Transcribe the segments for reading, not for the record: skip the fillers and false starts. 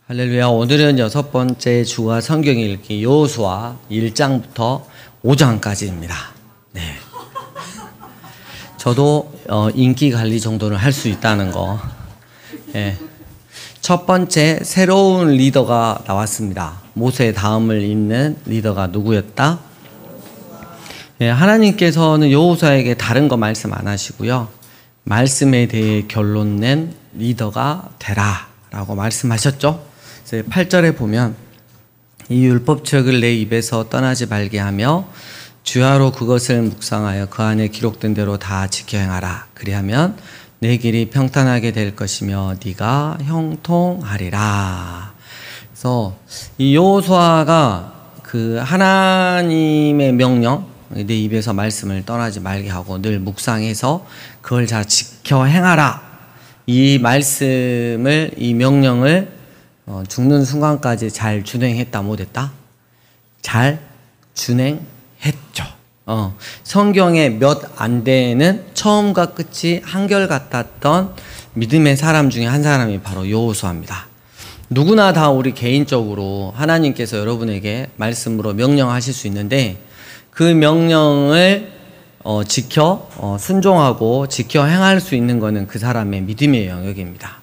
할렐루야. 오늘은 6번째 주와 성경 읽기 여호수아 1장부터 5장까지입니다. 네. 저도 인기 관리 정도는 할 수 있다는 거. 네. 첫 번째 새로운 리더가 나왔습니다. 모세 다음을 잇는 리더가 누구였다? 네, 하나님께서는 여호수아에게 다른 거 말씀 안 하시고요. 말씀에 대해 결론 낸 리더가 되라 라고 말씀하셨죠. 8절에 보면 이 율법책을 내 입에서 떠나지 말게 하며 주야로 그것을 묵상하여 그 안에 기록된 대로 다 지켜 행하라. 그리하면 내 길이 평탄하게 될 것이며 네가 형통하리라. 그래서 이 여호수아가 그 하나님의 명령, 내 입에서 말씀을 떠나지 말게 하고 늘 묵상해서 그걸 잘 지켜 행하라. 이 말씀을, 이 명령을 죽는 순간까지 잘 준행했다 못했다? 잘 준행했죠. 성경에 몇 안 되는 처음과 끝이 한결같았던 믿음의 사람 중에 한 사람이 바로 여호수아입니다. 누구나 다 우리 개인적으로 하나님께서 여러분에게 말씀으로 명령하실 수 있는데 그 명령을 지켜 순종하고 지켜 행할 수 있는 것은 그 사람의 믿음의 영역입니다.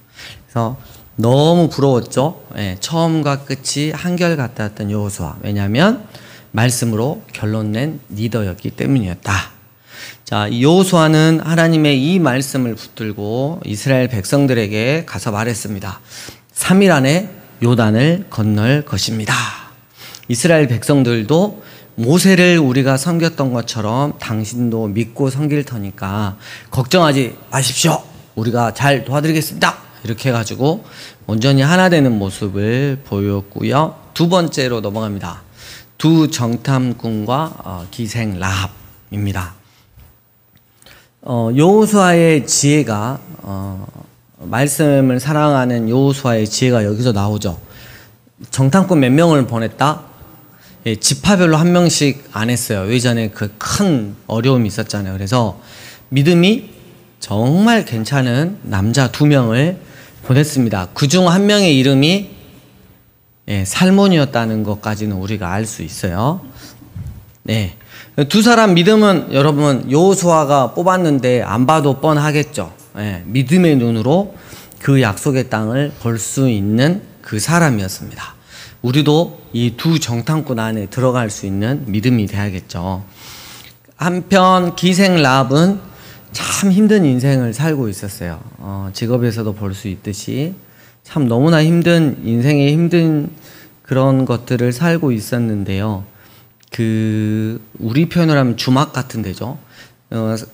그래서 너무 부러웠죠. 예, 처음과 끝이 한결같았던 여호수아. 왜냐하면 말씀으로 결론 낸 리더였기 때문이었다. 자, 이 여호수아는 하나님의 이 말씀을 붙들고 이스라엘 백성들에게 가서 말했습니다. 3일 안에 요단을 건널 것입니다. 이스라엘 백성들도 모세를 우리가 섬겼던 것처럼 당신도 믿고 섬길 터니까 걱정하지 마십시오. 우리가 잘 도와드리겠습니다. 이렇게 해가지고 온전히 하나 되는 모습을 보였고요. 두 번째로 넘어갑니다. 두 정탐꾼과 기생 라합입니다. 여호수아의 지혜가 말씀을 사랑하는 여호수아의 지혜가 여기서 나오죠. 정탐꾼 몇 명을 보냈다? 예, 지파별로 한 명씩 안 했어요. 예전에 그 큰 어려움이 있었잖아요. 그래서 믿음이 정말 괜찮은 남자 2명을 보냈습니다. 그중 한 명의 이름이 살몬이었다는 것까지는 우리가 알 수 있어요. 네, 두 사람 믿음은 여러분 여호수아가 뽑았는데 안 봐도 뻔하겠죠. 믿음의 눈으로 그 약속의 땅을 볼 수 있는 그 사람이었습니다. 우리도 이 두 정탐꾼 안에 들어갈 수 있는 믿음이 돼야겠죠. 한편 기생 라합은 참 힘든 인생을 살고 있었어요. 직업에서도 볼 수 있듯이 참 너무나 힘든 인생에 힘든 그런 것들을 살고 있었는데요. 우리 표현을 하면 주막 같은 데죠.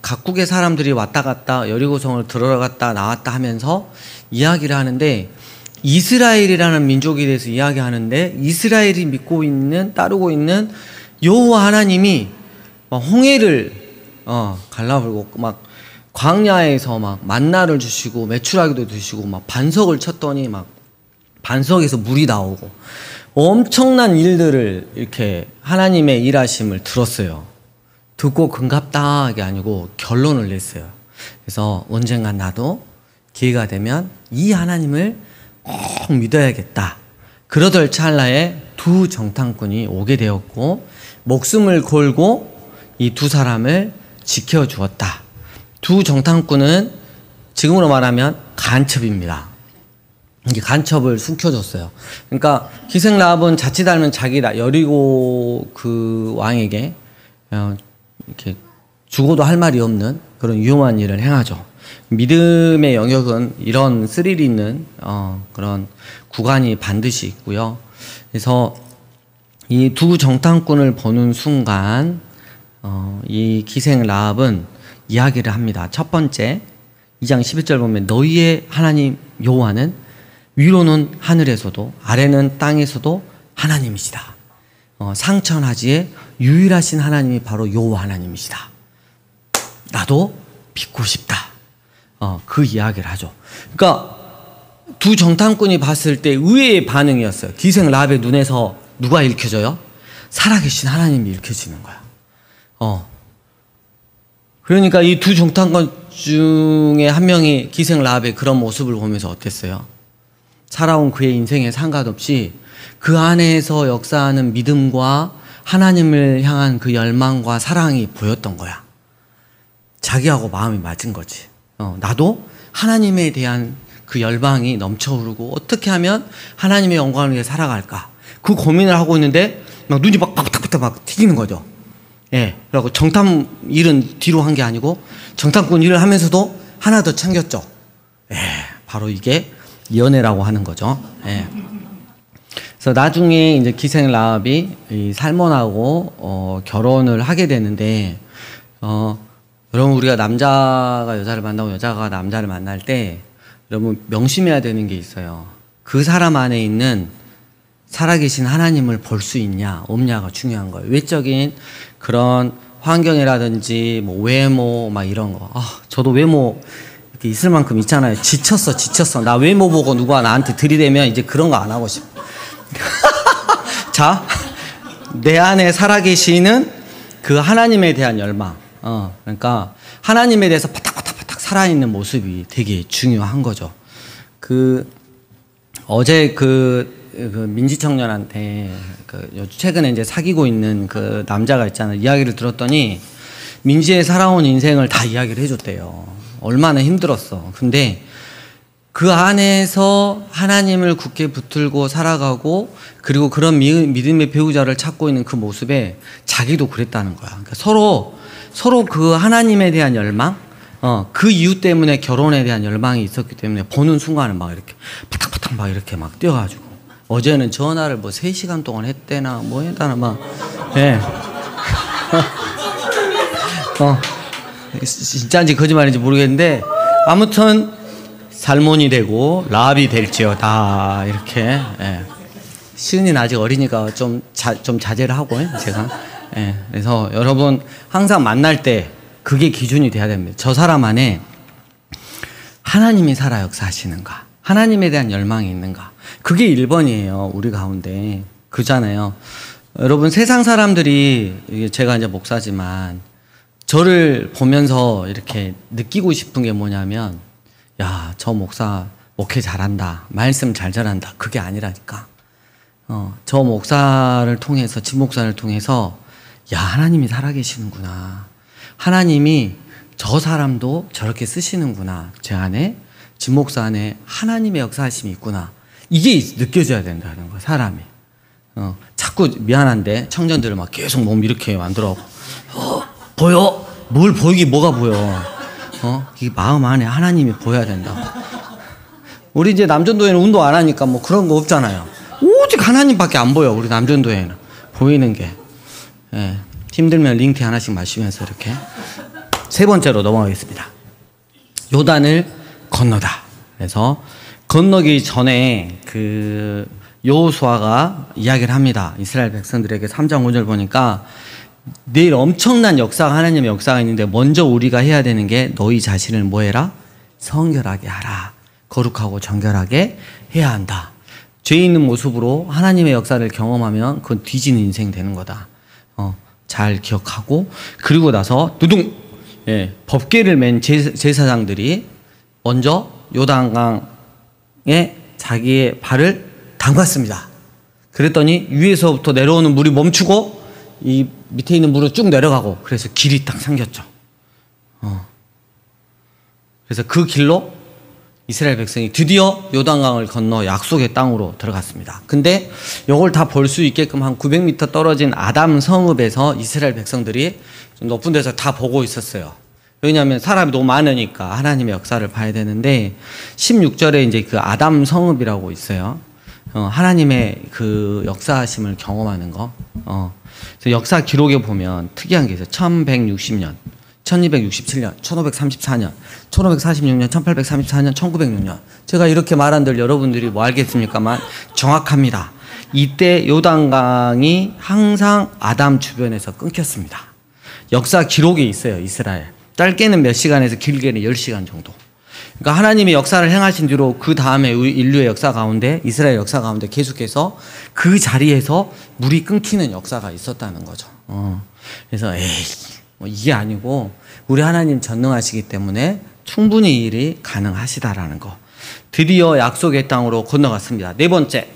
각국의 사람들이 왔다 갔다 여리고성을 들어갔다 나왔다 하면서 이야기를 하는데 이스라엘이라는 민족에 대해서 이야기하는데 이스라엘이 믿고 있는 따르고 있는 여호와 하나님이 막 홍해를 갈라불고 막 광야에서 막 만나를 주시고 메추라기도 주시고 막 반석을 쳤더니 막 반석에서 물이 나오고 엄청난 일들을 이렇게 하나님의 일하심을 들었어요. 듣고 금갑다하게 아니고 결론을 냈어요. 그래서 언젠간 나도 기회가 되면 이 하나님을 꼭 믿어야겠다. 그러던 찰나에 두 정탐꾼이 오게 되었고 목숨을 걸고 이 두 사람을 지켜주었다. 두 정탐꾼은 지금으로 말하면 간첩입니다. 이게 간첩을 숨겨줬어요. 그러니까 기생 라합은 자칫 알면 자기다 여리고 그 왕에게 이렇게 죽어도 할 말이 없는 그런 위험한 일을 행하죠. 믿음의 영역은 이런 스릴 있는 그런 구간이 반드시 있고요. 그래서 이 두 정탐꾼을 보는 순간 이 기생 라합은 이야기를 합니다. 첫 번째 2장 11절 보면 너희의 하나님 여호와는 위로는 하늘에서도 아래는 땅에서도 하나님이시다. 상천하지에 유일하신 하나님이 바로 여호와 하나님이시다. 나도 믿고 싶다. 그 이야기를 하죠. 그러니까 두 정탐꾼이 봤을 때 의외의 반응이었어요. 기생 라합의 눈에서 누가 읽혀져요? 살아계신 하나님이 읽혀지는 거야. 그러니까 이 두 정탐꾼 중에 한 명이 기생 라합의 그런 모습을 보면서 어땠어요? 살아온 그의 인생에 상관없이 그 안에서 역사하는 믿음과 하나님을 향한 그 열망과 사랑이 보였던 거야. 자기하고 마음이 맞은 거지. 나도 하나님에 대한 그 열망이 넘쳐오르고 어떻게 하면 하나님의 영광을 위해 살아갈까? 그 고민을 하고 있는데 막 눈이 막 튀기는 거죠. 예. 그리고 정탐 일은 뒤로 한 게 아니고 정탐꾼 일을 하면서도 하나 더 챙겼죠. 예. 바로 이게 연애라고 하는 거죠. 예. 그래서 나중에 이제 기생 라합이 이 살몬하고 결혼을 하게 되는데 여러분 우리가 남자가 여자를 만나고 여자가 남자를 만날 때 여러분 명심해야 되는 게 있어요. 그 사람 안에 있는 살아계신 하나님을 볼 수 있냐 없냐가 중요한 거예요. 외적인 그런 환경이라든지 뭐 외모 막 이런 거. 저도 외모 이렇게 있을 만큼 있잖아요. 지쳤어. 나 외모 보고 누가 나한테 들이대면 이제 그런 거 안 하고 싶어. 자, 내 안에 살아계시는 그 하나님에 대한 열망. 그러니까 하나님에 대해서 바닥바닥 살아있는 모습이 되게 중요한 거죠. 어제 민지 청년한테 최근에 이제 사귀고 있는 그 남자가 있잖아요. 이야기를 들었더니 민지의 살아온 인생을 다 이야기를 해줬대요. 얼마나 힘들었어. 근데 그 안에서 하나님을 굳게 붙들고 살아가고 그리고 그런 믿음의 배우자를 찾고 있는 그 모습에 자기도 그랬다는 거야. 그러니까 서로 그 하나님에 대한 열망, 그 이유 때문에 결혼에 대한 열망이 있었기 때문에 보는 순간은 막 이렇게 파닥파닥 막 이렇게 막 뛰어가지고 어제는 전화를 뭐 3시간 동안 했대나 뭐 했다나 막, 예. 진짜인지 거짓말인지 모르겠는데 아무튼 살몬이 되고 라합이 될지어다 이렇게. 예. 시은이는 아직 어리니까 좀 자제를 하고 제가. 예. 그래서 여러분 항상 만날 때 그게 기준이 돼야 됩니다. 저 사람 안에 하나님이 살아 역사하시는가, 하나님에 대한 열망이 있는가. 그게 1번이에요. 우리 가운데. 그잖아요. 여러분 세상 사람들이, 제가 이제 목사지만 저를 보면서 이렇게 느끼고 싶은 게 뭐냐면, 야, 저 목사 목회 잘한다, 말씀 잘 전한다. 그게 아니라니까. 저 목사를 통해서, 집 목사를 통해서, 야, 하나님이 살아계시는구나. 하나님이 저 사람도 저렇게 쓰시는구나. 제 안에, 집 목사 안에 하나님의 역사하심이 있구나. 이게 느껴져야 된다는 거야, 사람이. 자꾸 미안한데 청년들을 막 계속 몸 이렇게 만들어. 보여? 뭘 보이기 뭐가 보여? 이게 마음 안에 하나님이 보여야 된다. 우리 이제 남전도회는 운동 안 하니까 뭐 그런 거 없잖아요. 오직 하나님밖에 안 보여. 우리 남전도회는 보이는 게. 예. 힘들면 링티 하나씩 마시면서 이렇게. 3번째로 넘어가겠습니다. 요단을 건너다. 그래서 건너기 전에 여호수아가 이야기를 합니다. 이스라엘 백성들에게 3장 5절 보니까 내일 엄청난 역사가, 하나님의 역사가 있는데 먼저 우리가 해야 되는 게 너희 자신을 뭐 해라? 성결하게 하라. 거룩하고 정결하게 해야 한다. 죄 있는 모습으로 하나님의 역사를 경험하면 그건 뒤지는 인생 되는 거다. 잘 기억하고, 그리고 나서 법궤를 맨 제사장들이 먼저 요단강에 자기의 발을 담갔습니다. 그랬더니 위에서부터 내려오는 물이 멈추고 이 밑에 있는 물은 쭉 내려가고, 그래서 길이 딱 생겼죠. 그래서 그 길로 이스라엘 백성이 드디어 요단강을 건너 약속의 땅으로 들어갔습니다. 근데 이걸 다 볼 수 있게끔 한 900m 떨어진 아담 성읍에서 이스라엘 백성들이 좀 높은 데서 다 보고 있었어요. 왜냐하면 사람이 너무 많으니까 하나님의 역사를 봐야 되는데, 16절에 이제 그 아담 성읍이라고 있어요. 하나님의 그 역사하심을 경험하는 거. 그래서 역사 기록에 보면 특이한 게 있어요. 1160년, 1267년, 1534년, 1546년, 1834년, 1906년. 제가 이렇게 말한들 여러분들이 뭐 알겠습니까만 정확합니다. 이때 요단강이 항상 아담 주변에서 끊겼습니다. 역사 기록에 있어요. 이스라엘. 짧게는 몇 시간에서 길게는 10시간 정도. 그러니까 하나님이 역사를 행하신 뒤로 그 다음에 인류의 역사 가운데, 이스라엘 역사 가운데 계속해서 그 자리에서 물이 끊기는 역사가 있었다는 거죠. 그래서 뭐 이게 아니고 우리 하나님 전능하시기 때문에 충분히 이 일이 가능하시다라는 거. 드디어 약속의 땅으로 건너갔습니다. 네 번째,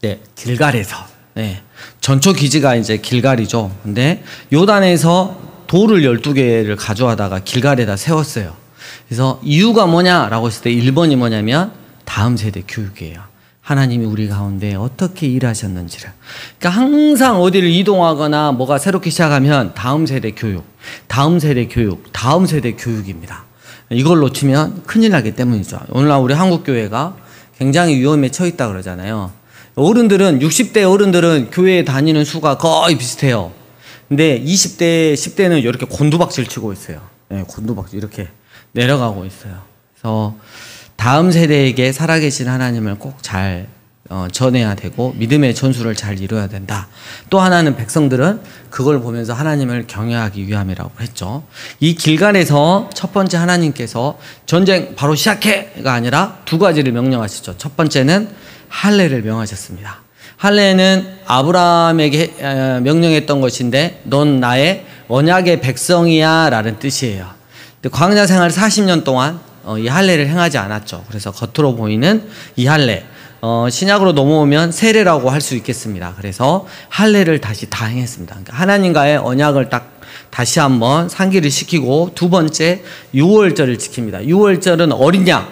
네, 길갈에서, 네, 전초 기지가 이제 길갈이죠. 근데 요단에서 돌을 12개를 가져와다가 길갈에다 세웠어요. 그래서 이유가 뭐냐라고 했을 때 1번이 뭐냐면 다음 세대 교육이에요. 하나님이 우리 가운데 어떻게 일하셨는지를. 그러니까 항상 어디를 이동하거나 뭐가 새롭게 시작하면 다음 세대 교육, 다음 세대 교육, 다음 세대 교육입니다. 이걸 놓치면 큰일 나기 때문이죠. 오늘날 우리 한국교회가 굉장히 위험에 처했다 그러잖아요. 어른들은 60대 어른들은 교회에 다니는 수가 거의 비슷해요. 근데 20대, 10대는 이렇게 곤두박질 치고 있어요. 네, 곤두박질 이렇게 내려가고 있어요. 그래서 다음 세대에게 살아계신 하나님을 꼭 잘 전해야 되고 믿음의 전수를 잘 이루어야 된다. 또 하나는 백성들은 그걸 보면서 하나님을 경외하기 위함이라고 했죠. 이 길갈에서 첫 번째 하나님께서 전쟁 바로 시작해가 아니라 두 가지를 명령하시죠. 첫 번째는 할례를 명하셨습니다. 할례는 아브라함에게 명령했던 것인데 넌 나의 언약의 백성이야 라는 뜻이에요. 광야 생활 40년 동안 이 할례를 행하지 않았죠. 그래서 겉으로 보이는 이 할례, 신약으로 넘어오면 세례라고 할 수 있겠습니다. 그래서 할례를 다시 다 행했습니다. 그러니까 하나님과의 언약을 딱 다시 한번 상기를 시키고, 두 번째 유월절을 지킵니다. 유월절은 어린 양,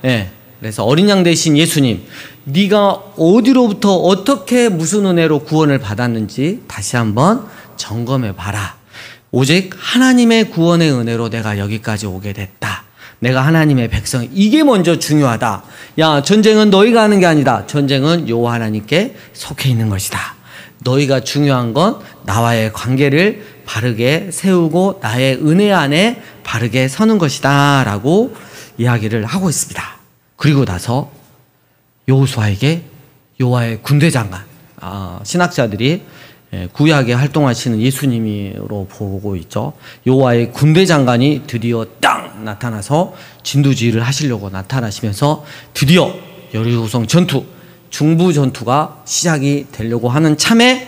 예, 그래서 어린 양 대신 예수님, 네가 어디로부터 어떻게 무슨 은혜로 구원을 받았는지 다시 한번 점검해 봐라. 오직 하나님의 구원의 은혜로 내가 여기까지 오게 됐다. 내가 하나님의 백성, 이게 먼저 중요하다. 야, 전쟁은 너희가 하는 게 아니다. 전쟁은 여호와 하나님께 속해 있는 것이다. 너희가 중요한 건 나와의 관계를 바르게 세우고 나의 은혜 안에 바르게 서는 것이다 라고 이야기를 하고 있습니다. 그리고 나서 여호수아에게 여호와의 군대 장관, 신학자들이 구약에 활동하시는 예수님으로 보고 있죠. 여호와의 군대 장관이 드디어 딱 나타나서 진두지휘를 하시려고 나타나시면서 드디어 여리고성 전투, 중부 전투가 시작이 되려고 하는 참에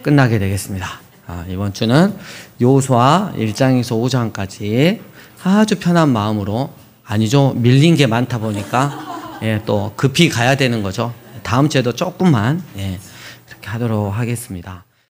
끝나게 되겠습니다. 이번 주는 여호수아 1장에서 5장까지 아주 편한 마음으로, 아니죠, 밀린 게 많다 보니까 또 급히 가야 되는 거죠. 다음 주에도 조금만 그렇게 하도록 하겠습니다.